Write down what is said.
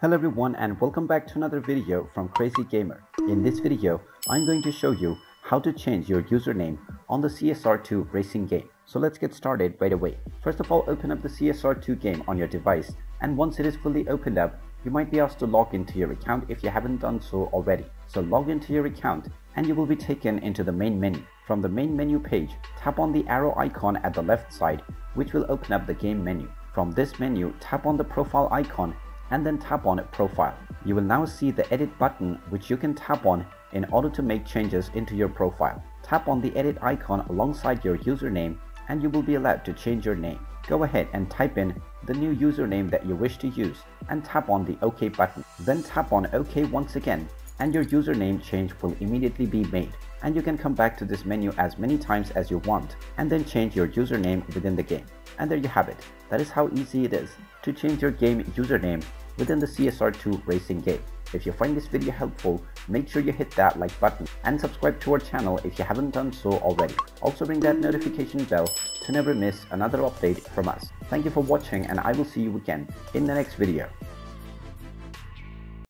Hello everyone and welcome back to another video from Crazy Gamer. In this video, I'm going to show you how to change your username on the CSR2 racing game. So let's get started right away. First of all, open up the CSR2 game on your device, and once it is fully opened up, you might be asked to log into your account if you haven't done so already. So log into your account and you will be taken into the main menu. From the main menu page, tap on the arrow icon at the left side, which will open up the game menu. From this menu, tap on the profile icon and then tap on Profile. You will now see the Edit button, which you can tap on in order to make changes into your profile. Tap on the Edit icon alongside your username and you will be allowed to change your name. Go ahead and type in the new username that you wish to use and tap on the OK button. Then tap on OK once again and your username change will immediately be made. And you can come back to this menu as many times as you want and then change your username within the game. And there you have it. That is how easy it is to change your game username within the CSR2 racing game. If you find this video helpful, make sure you hit that like button and subscribe to our channel if you haven't done so already. Also ring that notification bell to never miss another update from us. Thank you for watching and I will see you again in the next video.